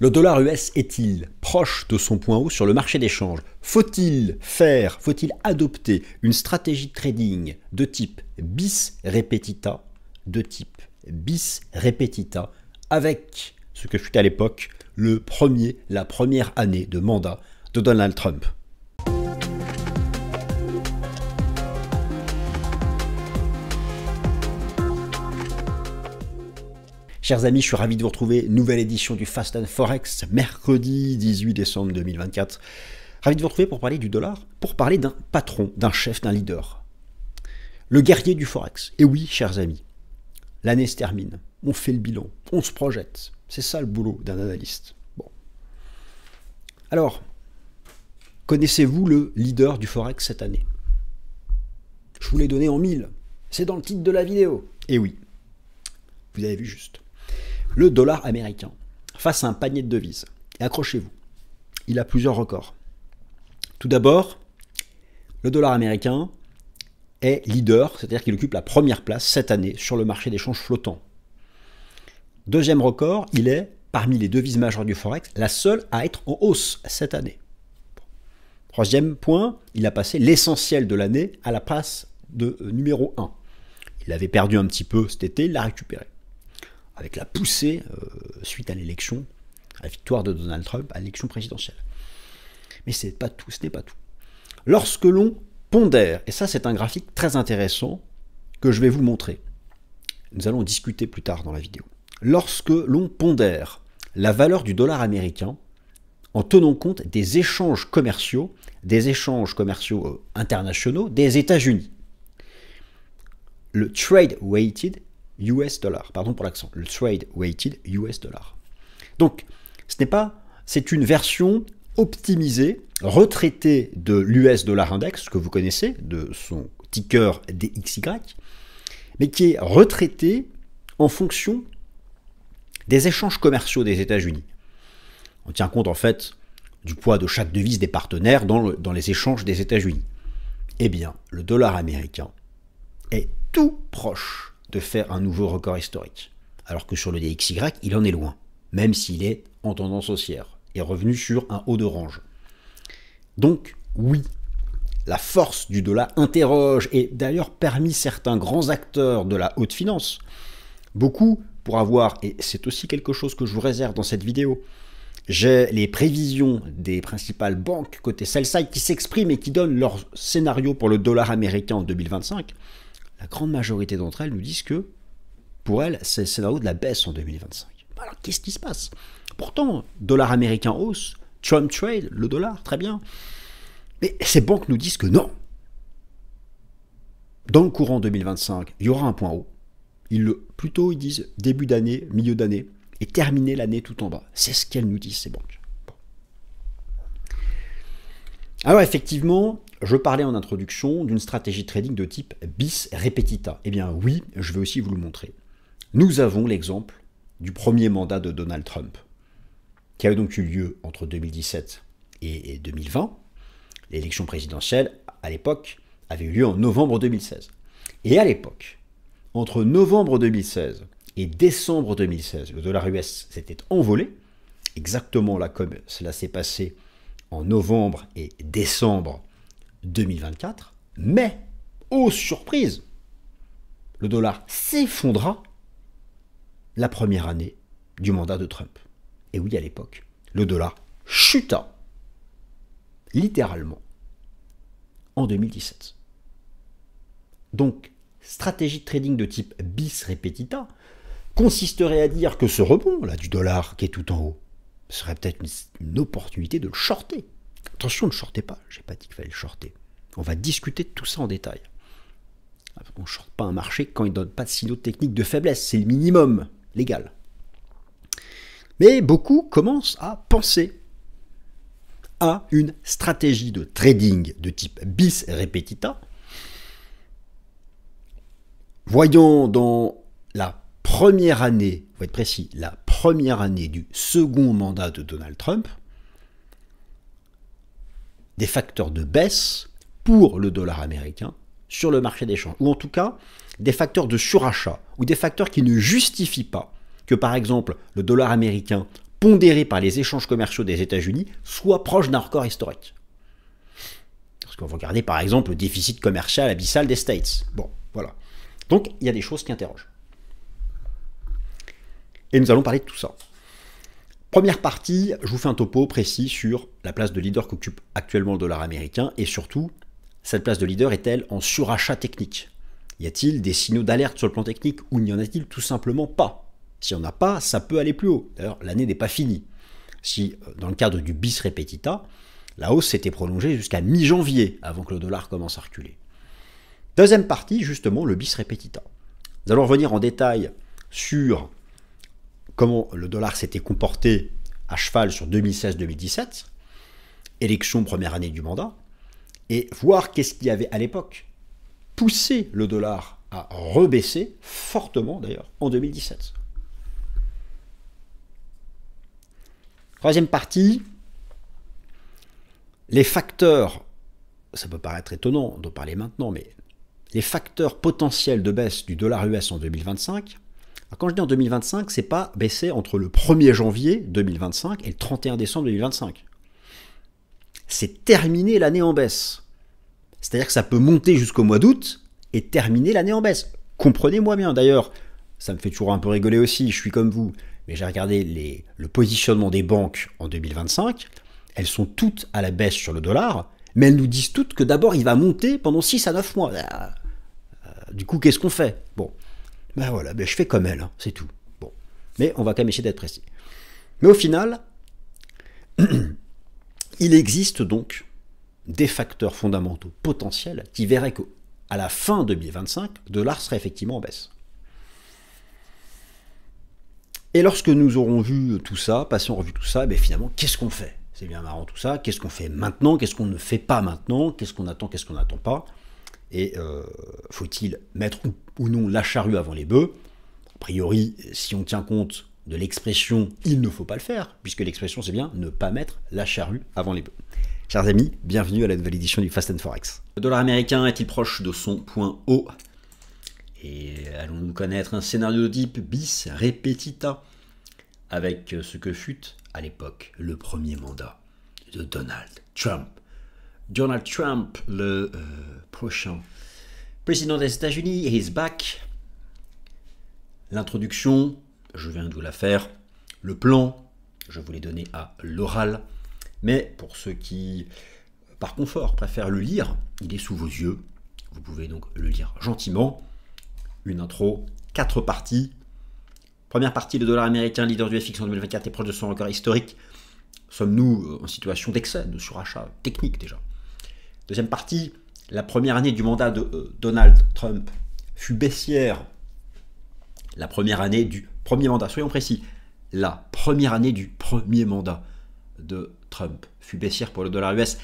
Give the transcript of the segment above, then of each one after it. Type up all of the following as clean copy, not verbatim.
Le dollar US est-il proche de son point haut sur le marché des changes? Faut-il adopter une stratégie de trading de type bis repetita, avec ce que fut à l'époque la première année de mandat de Donald Trump? Chers amis, je suis ravi de vous retrouver. Nouvelle édition du Fast and Forex, mercredi 18 décembre 2024. Ravi de vous retrouver pour parler du dollar, pour parler d'un patron, d'un chef, d'un leader. Le guerrier du Forex. Et oui, chers amis, l'année se termine, on fait le bilan, on se projette. C'est ça le boulot d'un analyste. Bon. Alors, connaissez-vous le leader du Forex cette année? Je vous l'ai donné en 1000. C'est dans le titre de la vidéo. Et oui, vous avez vu juste. Le dollar américain, face à un panier de devises. Et accrochez-vous, il a plusieurs records. Tout d'abord, le dollar américain est leader, c'est-à-dire qu'il occupe la première place cette année sur le marché d'échange flottant. Deuxième record, il est, parmi les devises majeures du Forex, la seule à être en hausse cette année. Troisième point, il a passé l'essentiel de l'année à la place de numéro 1. Il avait perdu un petit peu cet été, il l'a récupéré. Avec la poussée suite à l'élection, à la victoire de Donald Trump à l'élection présidentielle. Mais ce n'est pas tout, Lorsque l'on pondère, et ça c'est un graphique très intéressant que je vais vous montrer, nous allons discuter plus tard dans la vidéo. Lorsque l'on pondère la valeur du dollar américain en tenant compte des échanges commerciaux internationaux des États-Unis, le trade weighted US dollar, pardon pour l'accent, le trade weighted US dollar. Donc, c'est une version optimisée, retraitée de l'US dollar index, que vous connaissez, de son ticker DXY, mais qui est retraitée en fonction des échanges commerciaux des États-Unis. On tient compte en fait du poids de chaque devise des partenaires dans les échanges des États-Unis. Eh bien, le dollar américain est tout proche de faire un nouveau record historique. Alors que sur le DXY, il en est loin, même s'il est en tendance haussière et revenu sur un haut de range. Donc, oui, la force du dollar interroge, et d'ailleurs parmi certains grands acteurs de la haute finance, beaucoup pour avoir, et c'est aussi quelque chose que je vous réserve dans cette vidéo, j'ai les prévisions des principales banques côté sell-side qui s'expriment et qui donnent leur scénario pour le dollar américain en 2025. La grande majorité d'entre elles nous disent que, pour elles, c'est le scénario de la baisse en 2025. Alors, qu'est-ce qui se passe? Pourtant, dollar américain hausse, Trump trade, le dollar, très bien. Mais ces banques nous disent que non. Dans le courant 2025, il y aura un point haut. Plutôt, ils disent début d'année, milieu d'année, et terminer l'année tout en bas. C'est ce qu'elles nous disent, ces banques. Bon. Alors, effectivement, je parlais en introduction d'une stratégie de trading de type bis repetita. Eh bien oui, je vais aussi vous le montrer. Nous avons l'exemple du premier mandat de Donald Trump, qui a donc eu lieu entre 2017 et 2020. L'élection présidentielle, à l'époque, avait eu lieu en novembre 2016. Et à l'époque, entre novembre 2016 et décembre 2016, le dollar US s'était envolé, exactement là comme cela s'est passé en novembre et décembre 2024, mais, oh surprise, le dollar s'effondra la première année du mandat de Trump. Et oui, à l'époque, le dollar chuta, littéralement, en 2017. Donc, stratégie de trading de type bis repetita consisterait à dire que ce rebond là du dollar qui est tout en haut serait peut-être une opportunité de le shorter. Attention, ne shortez pas, je n'ai pas dit qu'il fallait le shorter. On va discuter de tout ça en détail. On ne shorte pas un marché quand il ne donne pas de signaux techniques de faiblesse, c'est le minimum légal. Mais beaucoup commencent à penser à une stratégie de trading de type bis repetita, voyant dans la première année, il faut être précis, la première année du second mandat de Donald Trump, des facteurs de baisse pour le dollar américain sur le marché des changes, ou en tout cas des facteurs de surachat, ou des facteurs qui ne justifient pas que par exemple le dollar américain pondéré par les échanges commerciaux des États-Unis, soit proche d'un record historique. Parce qu'on va regarder par exemple le déficit commercial abyssal des States. Bon, voilà. Donc il y a des choses qui interrogent. Et nous allons parler de tout ça. Première partie, je vous fais un topo précis sur la place de leader qu'occupe actuellement le dollar américain et surtout, cette place de leader est-elle en surachat technique? Y a-t-il des signaux d'alerte sur le plan technique ou n'y en a-t-il tout simplement pas? Si on n'a pas, ça peut aller plus haut. D'ailleurs, l'année n'est pas finie. Si, dans le cadre du bis repetita, la hausse s'était prolongée jusqu'à mi-janvier avant que le dollar commence à reculer. Deuxième partie, justement, le bis repetita. Nous allons revenir en détail sur comment le dollar s'était comporté à cheval sur 2016-2017, élection première année du mandat, et voir qu'est-ce qui avait à l'époque poussé le dollar à rebaisser, fortement d'ailleurs, en 2017. Troisième partie, les facteurs, ça peut paraître étonnant de parler maintenant, mais les facteurs potentiels de baisse du dollar US en 2025, alors quand je dis en 2025, c'est pas baisser entre le 1er janvier 2025 et le 31 décembre 2025. C'est terminer l'année en baisse. C'est-à-dire que ça peut monter jusqu'au mois d'août et terminer l'année en baisse. Comprenez-moi bien, d'ailleurs, ça me fait toujours un peu rigoler aussi, je suis comme vous, mais j'ai regardé le positionnement des banques en 2025, elles sont toutes à la baisse sur le dollar, mais elles nous disent toutes que d'abord il va monter pendant 6 à 9 mois. Du coup, qu'est-ce qu'on fait? Bon, ben voilà, ben je fais comme elle, hein, c'est tout. Bon, mais on va quand même essayer d'être précis. Mais au final, il existe donc des facteurs fondamentaux potentiels qui verraient qu'à la fin 2025, le dollar serait effectivement en baisse. Et lorsque nous aurons vu tout ça, passé en revue tout ça, ben finalement, qu'est-ce qu'on fait? C'est bien marrant tout ça. Qu'est-ce qu'on fait maintenant? Qu'est-ce qu'on ne fait pas maintenant? Qu'est-ce qu'on attend? Qu'est-ce qu'on n'attend pas? Et faut-il mettre ou non la charrue avant les bœufs? A priori, si on tient compte de l'expression « il ne faut pas le faire », puisque l'expression c'est bien « ne pas mettre la charrue avant les bœufs ». Chers amis, bienvenue à la nouvelle édition du Fast and Forex. Le dollar américain est-il proche de son point haut? Et allons-nous connaître un scénario de type bis repetita avec ce que fut à l'époque le premier mandat de Donald Trump. Donald Trump, le prochain président des États-Unis, is back. L'introduction, je viens de vous la faire. Le plan, je vous l'ai donné à l'oral. Mais pour ceux qui, par confort, préfèrent le lire, il est sous vos yeux. Vous pouvez donc le lire gentiment. Une intro, 4 parties. Première partie, le dollar américain, leader du FX en 2024, est proche de son record historique. Sommes-nous en situation d'excès, de surachat technique déjà? Deuxième partie, la première année du mandat de Donald Trump fut baissière. La première année du premier mandat, soyons précis, la première année du premier mandat de Trump fut baissière pour le dollar US.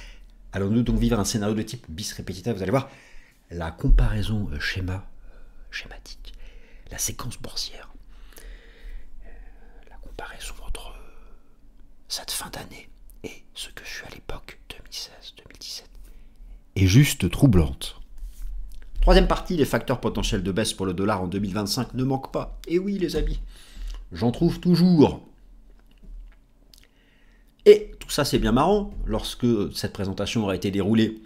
Allons-nous donc vivre un scénario de type bis repetita? Vous allez voir, la comparaison schématique, la séquence boursière, la comparaison entre cette fin d'année et ce que fut à l'époque 2016-2017 est juste troublante. Troisième partie, les facteurs potentiels de baisse pour le dollar en 2025 ne manquent pas. Et oui les amis, j'en trouve toujours. Et tout ça c'est bien marrant, lorsque cette présentation aura été déroulée,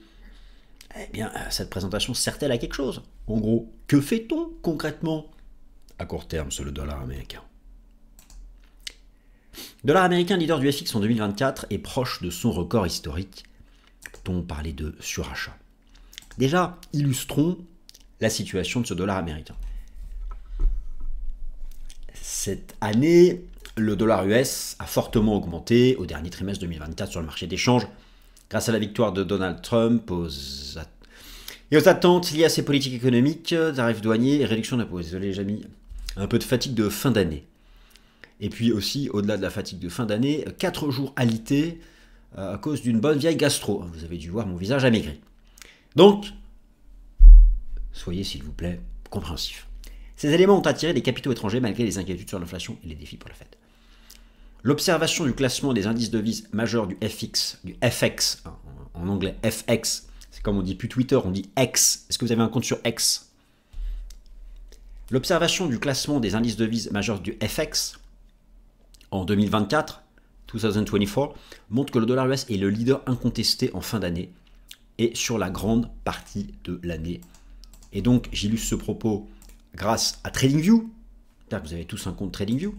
eh bien cette présentation sert-elle à quelque chose? En gros, que fait-on concrètement à court terme sur le dollar américain? Le dollar américain leader du FX en 2024 est proche de son record historique. Peut-on parler de surachat? Déjà, illustrons la situation de ce dollar américain. Cette année, le dollar US a fortement augmenté au dernier trimestre 2024 sur le marché d'échange grâce à la victoire de Donald Trump et aux attentes liées à ses politiques économiques, tarifs douaniers et réduction d'impôts. Désolé, j'ai mis un peu de fatigue de fin d'année. Et puis aussi, au-delà de la fatigue de fin d'année, 4 jours alités à cause d'une bonne vieille gastro. Vous avez dû voir mon visage amaigri. Donc, soyez s'il vous plaît compréhensifs. Ces éléments ont attiré des capitaux étrangers malgré les inquiétudes sur l'inflation et les défis pour la Fed. L'observation du classement des indices devises majeurs du FX, en anglais FX, c'est comme on dit plus Twitter, on dit X. Est-ce que vous avez un compte sur X? L'observation du classement des indices devises majeurs du FX en 2024, 2024, montre que le dollar US est le leader incontesté en fin d'année et sur la grande partie de l'année. Et donc, j'illustre ce propos grâce à TradingView. Vous avez tous un compte TradingView.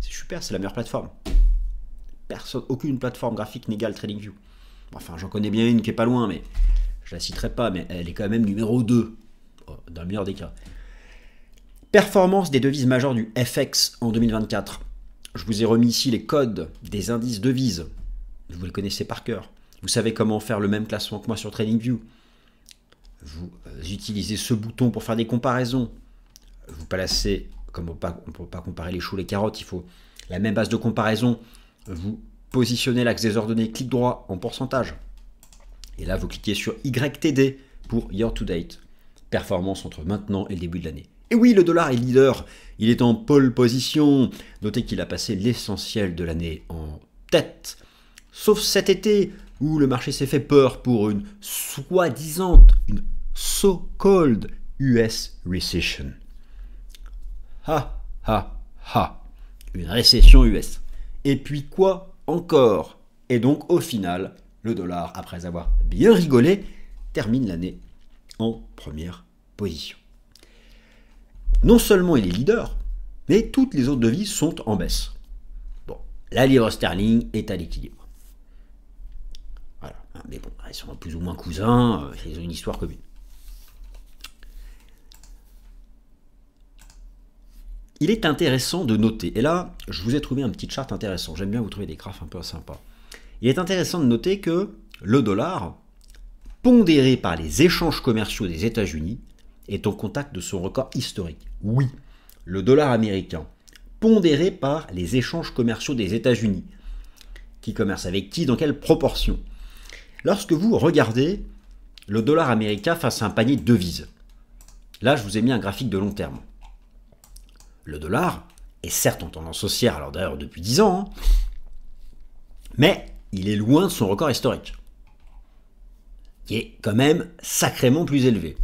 C'est super, c'est la meilleure plateforme. Aucune plateforme graphique n'égale TradingView. Enfin, j'en connais bien une qui est pas loin, mais je la citerai pas, mais elle est quand même numéro 2, dans le meilleur des cas. Performance des devises majeures du FX en 2024. Je vous ai remis ici les codes des indices devises. Vous les connaissez par cœur. Vous savez comment faire le même classement que moi sur TradingView. Vous utilisez ce bouton pour faire des comparaisons. Vous placez, comme on ne peut pas comparer les choux et les carottes, il faut la même base de comparaison. Vous positionnez l'axe des ordonnées, clic droit en pourcentage. Et là, vous cliquez sur YTD pour Year to Date. Performance entre maintenant et le début de l'année. Et oui, le dollar est leader. Il est en pole position. Notez qu'il a passé l'essentiel de l'année en tête. Sauf cet été, où le marché s'est fait peur pour une soi-disant, une so-called US recession. Ha, ha, ha. Une récession US. Et puis quoi encore? Et donc, au final, le dollar, après avoir bien rigolé, termine l'année en première position. Non seulement il est leader, mais toutes les autres devises sont en baisse. Bon, la livre sterling est à l'équilibre. Voilà, mais bon, ils sont plus ou moins cousins, ils ont une histoire commune. Il est intéressant de noter, et là, je vous ai trouvé un petit chart intéressant, j'aime bien vous trouver des graphes un peu sympas. Il est intéressant de noter que le dollar, pondéré par les échanges commerciaux des États-Unis, est au contact de son record historique. Oui, le dollar américain, pondéré par les échanges commerciaux des États-Unis. Qui commerce avec qui, dans quelle proportion? Lorsque vous regardez le dollar américain face à un panier de devises, là je vous ai mis un graphique de long terme. Le dollar est certes en tendance haussière, alors d'ailleurs depuis 10 ans, mais il est loin de son record historique, qui est quand même sacrément plus élevé.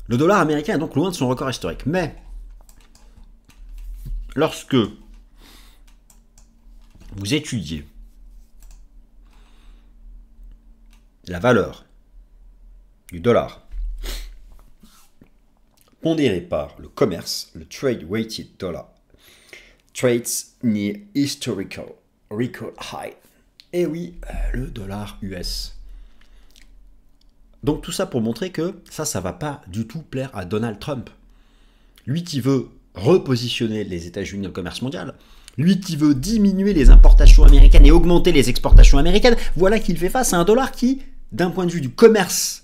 Le dollar américain est donc loin de son record historique. Mais lorsque vous étudiez la valeur du dollar pondérée par le commerce, le Trade Weighted Dollar, trades near historical record high. Et oui, le dollar US. Donc tout ça pour montrer que ça va pas du tout plaire à Donald Trump. Lui qui veut repositionner les États-Unis dans le commerce mondial, lui qui veut diminuer les importations américaines et augmenter les exportations américaines, voilà qu'il fait face à un dollar qui, d'un point de vue du commerce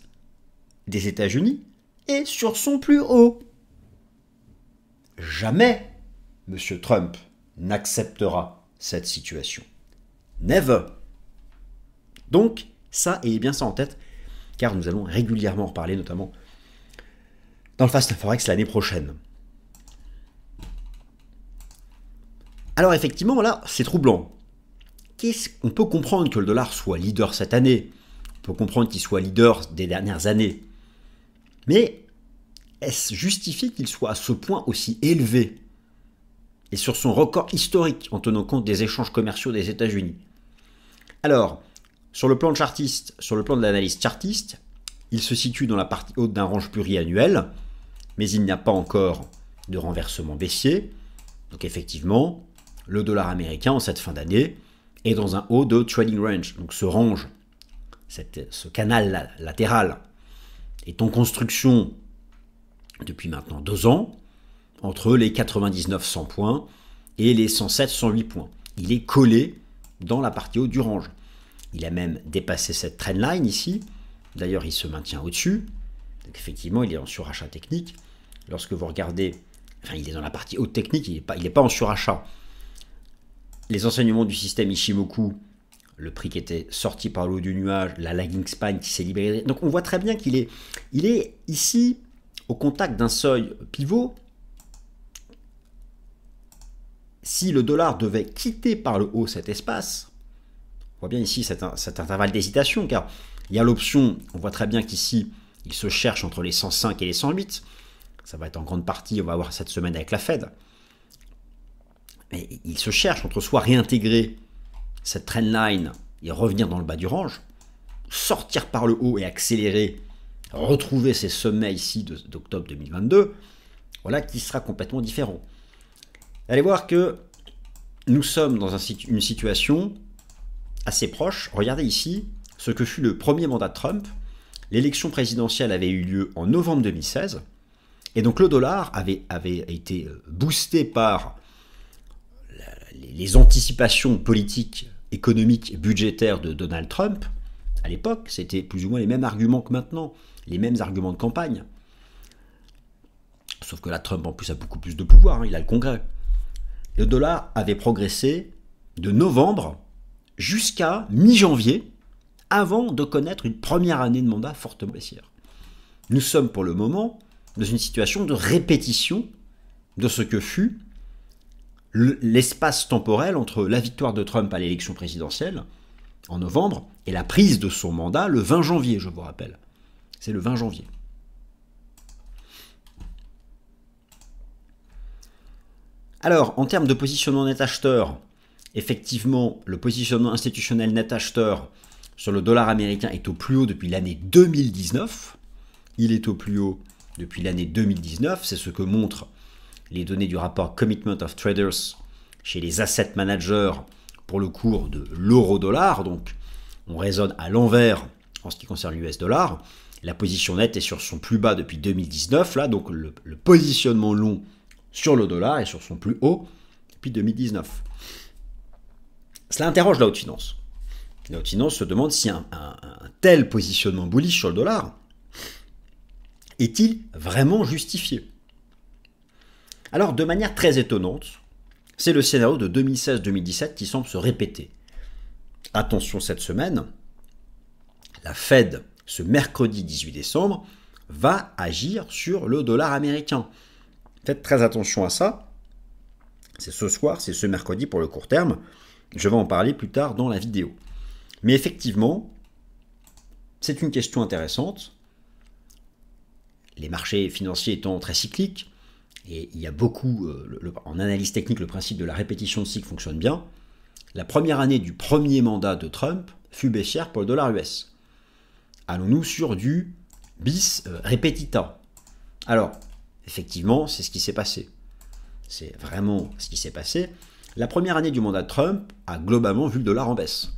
des États-Unis, est sur son plus haut. Jamais M. Trump n'acceptera cette situation. Never. Donc, ça, ayez bien ça en tête, car nous allons régulièrement en reparler, notamment dans le Fast Forex l'année prochaine. Alors effectivement, là, c'est troublant. On peut comprendre que le dollar soit leader cette année, on peut comprendre qu'il soit leader des dernières années, mais est-ce justifié qu'il soit à ce point aussi élevé et sur son record historique en tenant compte des échanges commerciaux des États-Unis? Alors, sur le plan de chartiste, sur le plan de l'analyse chartiste, il se situe dans la partie haute d'un range pluriannuel, mais il n'y a pas encore de renversement baissier. Donc effectivement, le dollar américain en cette fin d'année est dans un haut de trading range. Donc ce range, ce canal latéral est en construction depuis maintenant 2 ans, entre les 99-100 points et les 107-108 points. Il est collé dans la partie haute du range. Il a même dépassé cette trendline ici. D'ailleurs, il se maintient au-dessus. Donc effectivement, il est en surachat technique. Lorsque vous regardez, enfin, il est dans la partie haute technique, il n'est pas en surachat. Les enseignements du système Ishimoku, le prix qui était sorti par le haut du nuage, la lagging span qui s'est libérée. Donc on voit très bien qu'il est ici au contact d'un seuil pivot. Si le dollar devait quitter par le haut cet espace, on voit bien ici cet intervalle d'hésitation, car il y a l'option, on voit très bien qu'ici, il se cherche entre les 105 et les 108. Ça va être en grande partie, on va voir cette semaine avec la Fed. Mais il se cherche entre soit réintégrer cette trendline et revenir dans le bas du range, sortir par le haut et accélérer, retrouver ces sommets ici d'octobre 2022, voilà qui sera complètement différent. Allez voir que nous sommes dans une situation assez proche. Regardez ici ce que fut le premier mandat de Trump. L'élection présidentielle avait eu lieu en novembre 2016, et donc le dollar avait été boosté par les anticipations politiques, économiques et budgétaires de Donald Trump. À l'époque, c'était plus ou moins les mêmes arguments que maintenant, les mêmes arguments de campagne. Sauf que là, Trump en plus a beaucoup plus de pouvoir, hein, il a le Congrès. Le dollar avait progressé de novembre jusqu'à mi-janvier, avant de connaître une première année de mandat fortement baissière. Nous sommes pour le moment dans une situation de répétition de ce que fut l'espace temporel entre la victoire de Trump à l'élection présidentielle en novembre et la prise de son mandat le 20 janvier, je vous rappelle. C'est le 20 janvier. Alors, en termes de positionnement net acheteur, effectivement, le positionnement institutionnel net acheteur sur le dollar américain est au plus haut depuis l'année 2019. Il est au plus haut depuis l'année 2019. C'est ce que montrent les données du rapport Commitment of Traders chez les asset managers pour le cours de l'euro-dollar. Donc, on raisonne à l'envers en ce qui concerne l'US dollar. La position nette est sur son plus bas depuis 2019. Là, donc, le positionnement long sur le dollar est sur son plus haut depuis 2019. Cela interroge la haute finance. La haute finance se demande si un tel positionnement bullish sur le dollar est-il vraiment justifié? Alors, de manière très étonnante, c'est le scénario de 2016-2017 qui semble se répéter. Attention cette semaine, la Fed, ce mercredi 18 décembre, va agir sur le dollar américain. Faites très attention à ça. C'est ce soir, c'est ce mercredi pour le court terme. Je vais en parler plus tard dans la vidéo. Mais effectivement, c'est une question intéressante. Les marchés financiers étant très cycliques, et il y a beaucoup, en analyse technique, le principe de la répétition de cycle fonctionne bien. La première année du premier mandat de Trump fut baissière pour le dollar US. Allons-nous sur du bis repetita? Alors, effectivement, c'est ce qui s'est passé. C'est vraiment ce qui s'est passé. La première année du mandat de Trump a globalement vu le dollar en baisse,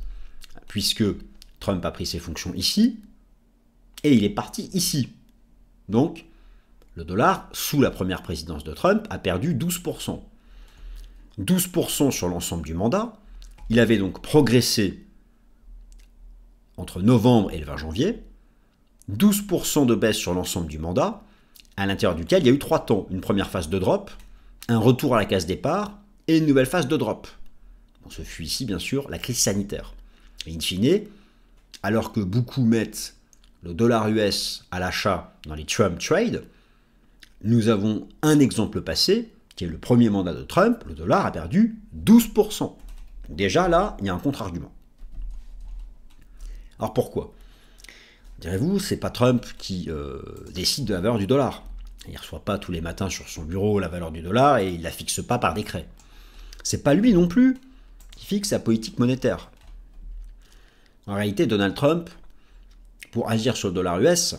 puisque Trump a pris ses fonctions ici, et il est parti ici. Donc, le dollar, sous la première présidence de Trump, a perdu 12%. 12% sur l'ensemble du mandat. Il avait donc progressé entre novembre et le 20 janvier. 12% de baisse sur l'ensemble du mandat, à l'intérieur duquel il y a eu 3 temps. Une première phase de drop, un retour à la case départ et une nouvelle phase de drop. Bon, ce fut ici, bien sûr, la crise sanitaire. Et in fine, alors que beaucoup mettent le dollar US à l'achat dans les Trump trades, nous avons un exemple passé, qui est le premier mandat de Trump, le dollar a perdu 12%. Donc déjà là, il y a un contre-argument. Alors pourquoi? Direz-vous, c'est pas Trump qui décide de la valeur du dollar. Il ne reçoit pas tous les matins sur son bureau la valeur du dollar et il ne la fixe pas par décret. C'est pas lui non plus qui fixe sa politique monétaire. En réalité, Donald Trump, pour agir sur le dollar US,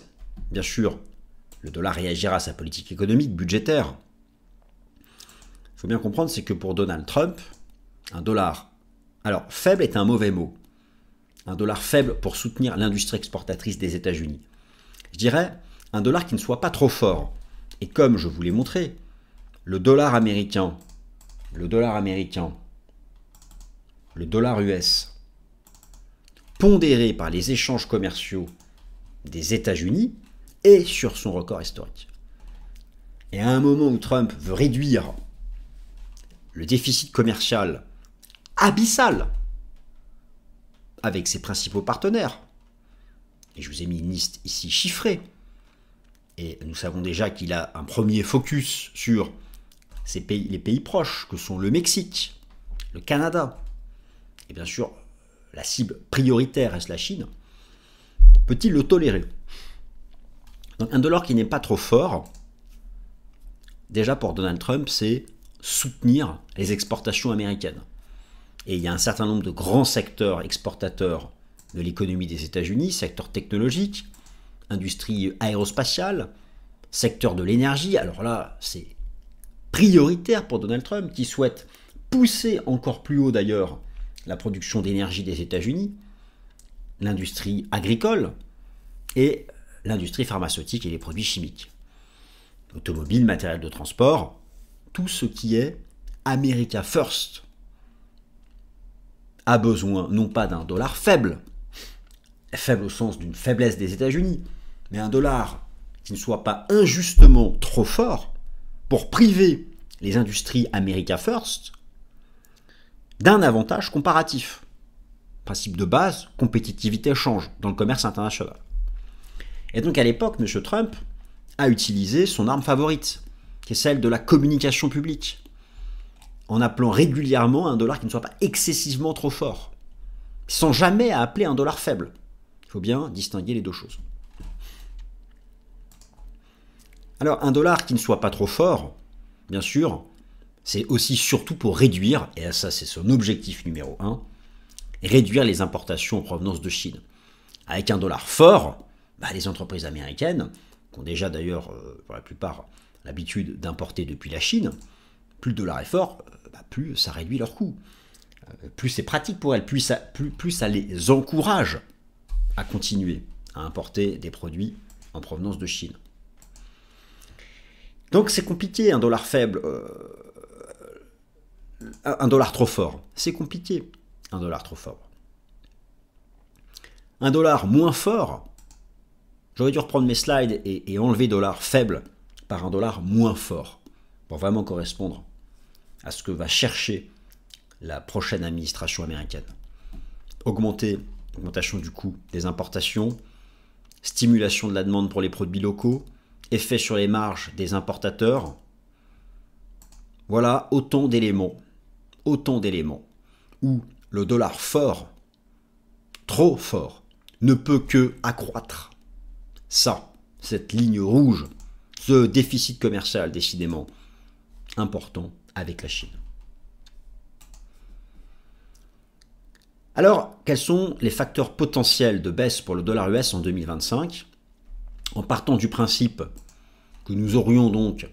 bien sûr, le dollar réagira à sa politique économique, budgétaire. Il faut bien comprendre, c'est que pour Donald Trump, un dollar, alors faible est un mauvais mot, un dollar faible pour soutenir l'industrie exportatrice des États-Unis. Je dirais un dollar qui ne soit pas trop fort. Et comme je vous l'ai montré, le dollar américain, le dollar US, pondéré par les échanges commerciaux des États-Unis, est sur son record historique. Et à un moment où Trump veut réduire le déficit commercial abyssal avec ses principaux partenaires, et je vous ai mis une liste ici chiffrée, et nous savons déjà qu'il a un premier focus sur les pays proches, que sont le Mexique, le Canada, et bien sûr, la cible prioritaire reste la Chine, peut-il le tolérer? Donc un dollar qui n'est pas trop fort, déjà pour Donald Trump, c'est soutenir les exportations américaines. Et il y a un certain nombre de grands secteurs exportateurs de l'économie des États-Unis, secteur technologique, industrie aérospatiale, secteur de l'énergie. Alors là, c'est prioritaire pour Donald Trump, qui souhaite pousser encore plus haut d'ailleurs la production d'énergie des États-Unis, l'industrie agricole et l'industrie pharmaceutique et les produits chimiques. Automobile, matériel de transport, tout ce qui est America First a besoin non pas d'un dollar faible, faible au sens d'une faiblesse des États-Unis, mais un dollar qui ne soit pas injustement trop fort pour priver les industries America First d'un avantage comparatif. Principe de base, compétitivité-échange dans le commerce international. Et donc à l'époque, M. Trump a utilisé son arme favorite, qui est celle de la communication publique, en appelant régulièrement un dollar qui ne soit pas excessivement trop fort, sans jamais appeler un dollar faible. Il faut bien distinguer les deux choses. Alors un dollar qui ne soit pas trop fort, bien sûr, c'est aussi surtout pour réduire, et ça c'est son objectif numéro 1, réduire les importations en provenance de Chine. Avec un dollar fort, les entreprises américaines, qui ont déjà d'ailleurs pour la plupart l'habitude d'importer depuis la Chine, plus le dollar est fort, plus ça réduit leurs coûts. Plus c'est pratique pour elles, plus ça les encourage à continuer à importer des produits en provenance de Chine. Donc c'est compliqué, un dollar faible, un dollar trop fort. C'est compliqué, un dollar trop fort. Un dollar moins fort, j'aurais dû reprendre mes slides et enlever dollar faible par un dollar moins fort, pour vraiment correspondre à ce que va chercher la prochaine administration américaine. Augmentation du coût des importations, stimulation de la demande pour les produits locaux, effet sur les marges des importateurs. Voilà autant d'éléments où le dollar fort, trop fort, ne peut que accroître cette ligne rouge, ce déficit commercial décidément important avec la Chine. Alors, quels sont les facteurs potentiels de baisse pour le dollar US en 2025 ? En partant du principe que nous aurions donc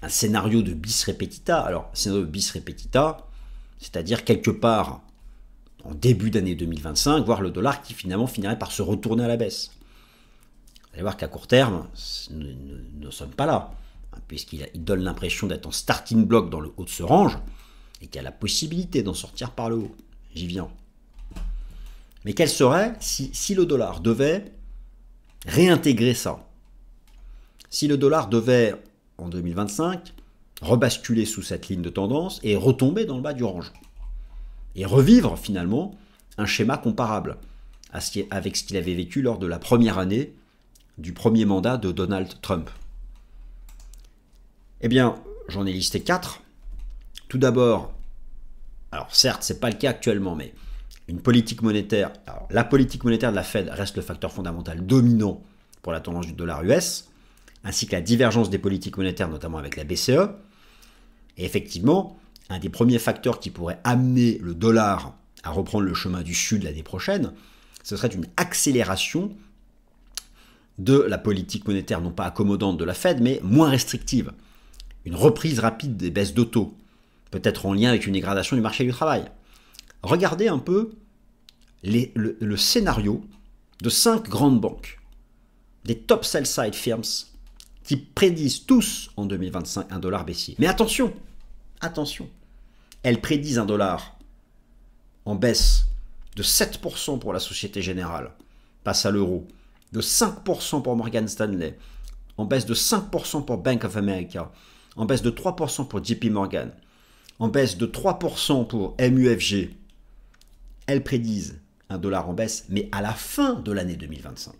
un scénario de bis repetita. Alors, scénario de bis repetita, c'est-à-dire quelque part en début d'année 2025, voir le dollar qui finalement finirait par se retourner à la baisse. Vous allez voir qu'à court terme, nous ne sommes pas là, puisqu'il donne l'impression d'être en starting block dans le haut de ce range, et qu'il y a la possibilité d'en sortir par le haut. J'y viens. Mais quel serait si le dollar devait réintégrer ça? Si le dollar devait, en 2025, rebasculer sous cette ligne de tendance et retomber dans le bas du range. Et revivre finalement un schéma comparable avec ce qu'il avait vécu lors de la première année du premier mandat de Donald Trump. Eh bien, j'en ai listé 4. Tout d'abord, alors certes, ce n'est pas le cas actuellement, mais une politique monétaire. Alors, la politique monétaire de la Fed reste le facteur fondamental dominant pour la tendance du dollar US, ainsi que la divergence des politiques monétaires, notamment avec la BCE. Et effectivement, un des premiers facteurs qui pourrait amener le dollar à reprendre le chemin du sud l'année prochaine, ce serait une accélération de la politique monétaire, non pas accommodante de la Fed, mais moins restrictive. Une reprise rapide des baisses de taux, peut-être en lien avec une dégradation du marché du travail. Regardez un peu le scénario de 5 grandes banques, des top sell-side firms, qui prédisent tous en 2025 un dollar baissier. Mais attention, elles prédisent un dollar en baisse de 7% pour la Société Générale, passe à l'euro, de 5% pour Morgan Stanley, en baisse de 5% pour Bank of America, en baisse de 3% pour JP Morgan, en baisse de 3% pour MUFG. Elles prédisent un dollar en baisse, mais à la fin de l'année 2025.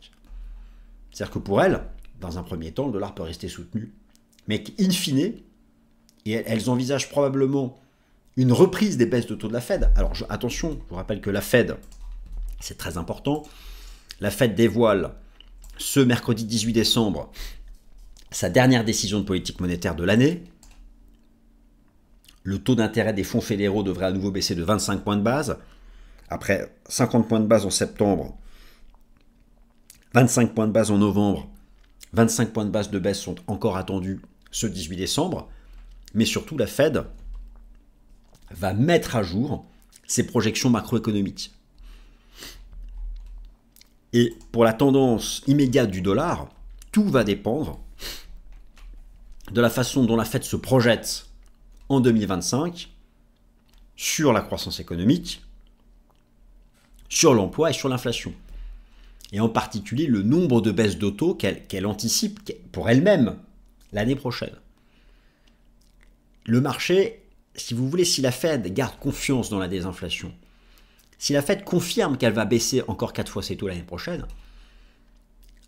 C'est-à-dire que pour elles, dans un premier temps, le dollar peut rester soutenu, mais in fine, et elles envisagent probablement une reprise des baisses de taux de la Fed. Alors attention, je vous rappelle que la Fed, c'est très important, la Fed dévoile ce mercredi 18 décembre sa dernière décision de politique monétaire de l'année. le taux d'intérêt des fonds fédéraux devrait à nouveau baisser de 25 points de base. Après 50 points de base en septembre, 25 points de base en novembre, 25 points de base de baisse sont encore attendus ce 18 décembre. Mais surtout, la Fed va mettre à jour ses projections macroéconomiques. Et pour la tendance immédiate du dollar, tout va dépendre de la façon dont la Fed se projette en 2025 sur la croissance économique, sur l'emploi et sur l'inflation. Et en particulier le nombre de baisses de taux qu'elle anticipe pour elle-même l'année prochaine. Le marché, si vous voulez, si la Fed garde confiance dans la désinflation, si la Fed confirme qu'elle va baisser encore 4 fois ses taux l'année prochaine,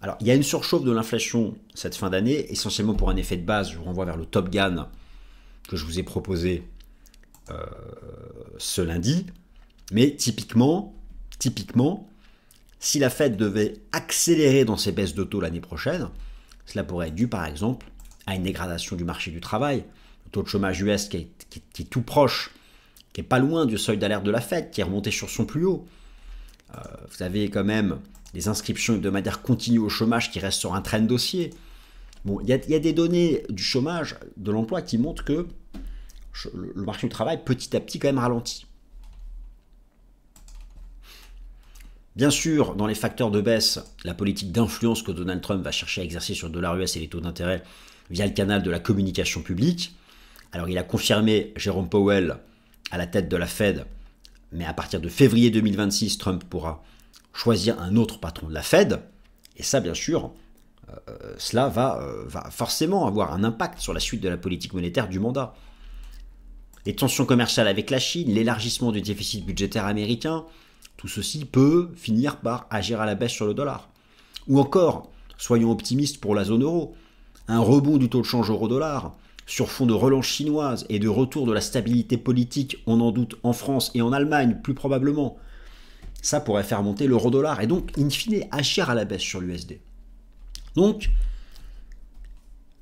alors il y a une surchauffe de l'inflation cette fin d'année, essentiellement pour un effet de base. Je vous renvoie vers le Top Gun que je vous ai proposé ce lundi. Mais typiquement, si la Fed devait accélérer dans ses baisses de taux l'année prochaine, cela pourrait être dû par exemple à une dégradation du marché du travail, le taux de chômage US qui est tout proche, qui est pas loin du seuil d'alerte de la Fed, qui est remonté sur son plus haut. Vous avez quand même des inscriptions hebdomadaires continues au chômage qui restent sur un trend haussier. Bon, il y a des données du chômage, de l'emploi qui montrent que le marché du travail petit à petit quand même ralentit. Bien sûr, dans les facteurs de baisse, la politique d'influence que Donald Trump va chercher à exercer sur le dollar US et les taux d'intérêt via le canal de la communication publique. Alors il a confirmé Jérôme Powell à la tête de la Fed, mais à partir de février 2026, Trump pourra choisir un autre patron de la Fed. Et ça, bien sûr, cela va forcément avoir un impact sur la suite de la politique monétaire du mandat. Les tensions commerciales avec la Chine, l'élargissement du déficit budgétaire américain, tout ceci peut finir par agir à la baisse sur le dollar. Ou encore, soyons optimistes pour la zone euro, un rebond du taux de change euro-dollar sur fond de relance chinoise et de retour de la stabilité politique, on en doute, en France et en Allemagne, plus probablement. Ça pourrait faire monter l'euro-dollar et donc, in fine, agir à la baisse sur l'USD. Donc,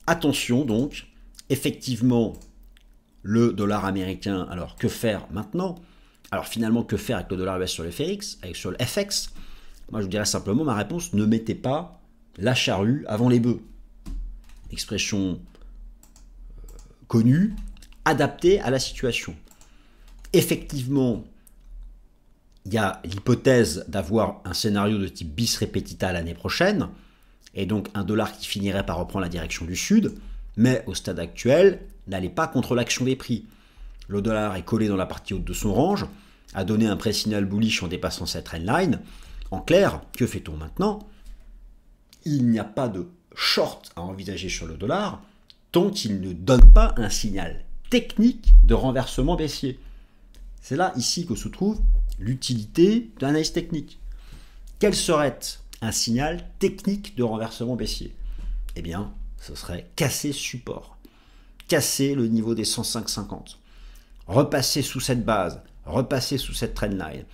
attention donc, effectivement, le dollar américain, alors que faire maintenant ? Alors finalement, que faire avec le dollar US sur le FX, sur le FX ? Moi, je vous dirais simplement, ma réponse, ne mettez pas la charrue avant les bœufs. Expression connue, adaptée à la situation. Effectivement, il y a l'hypothèse d'avoir un scénario de type bis repetita l'année prochaine, et donc un dollar qui finirait par reprendre la direction du sud, mais au stade actuel, n'allez pas contre l'action des prix. Le dollar est collé dans la partie haute de son range, a donné un pré-signal bullish en dépassant cette trendline. En clair, que fait-on maintenant ? Il n'y a pas de short à envisager sur le dollar tant qu'il ne donne pas un signal technique de renversement baissier. C'est là, ici, que se trouve l'utilité de l'analyse technique. Quel serait un signal technique de renversement baissier ? Eh bien, ce serait casser ce support, casser le niveau des 105,50, repasser sous cette base, repasser sous cette trendline,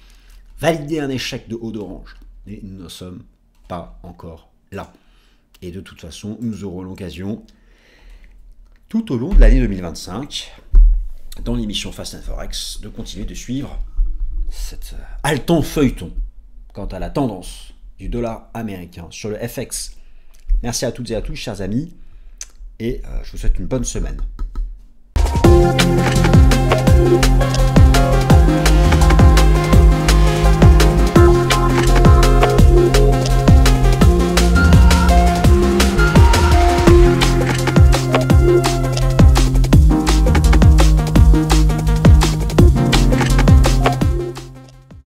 valider un échec de haut d'orange. Mais nous ne sommes pas encore là. Et de toute façon, nous aurons l'occasion, tout au long de l'année 2025, dans l'émission Fast and Forex, de continuer de suivre cet haletant feuilleton quant à la tendance du dollar américain sur le FX. Merci à toutes et à tous, chers amis, et je vous souhaite une bonne semaine.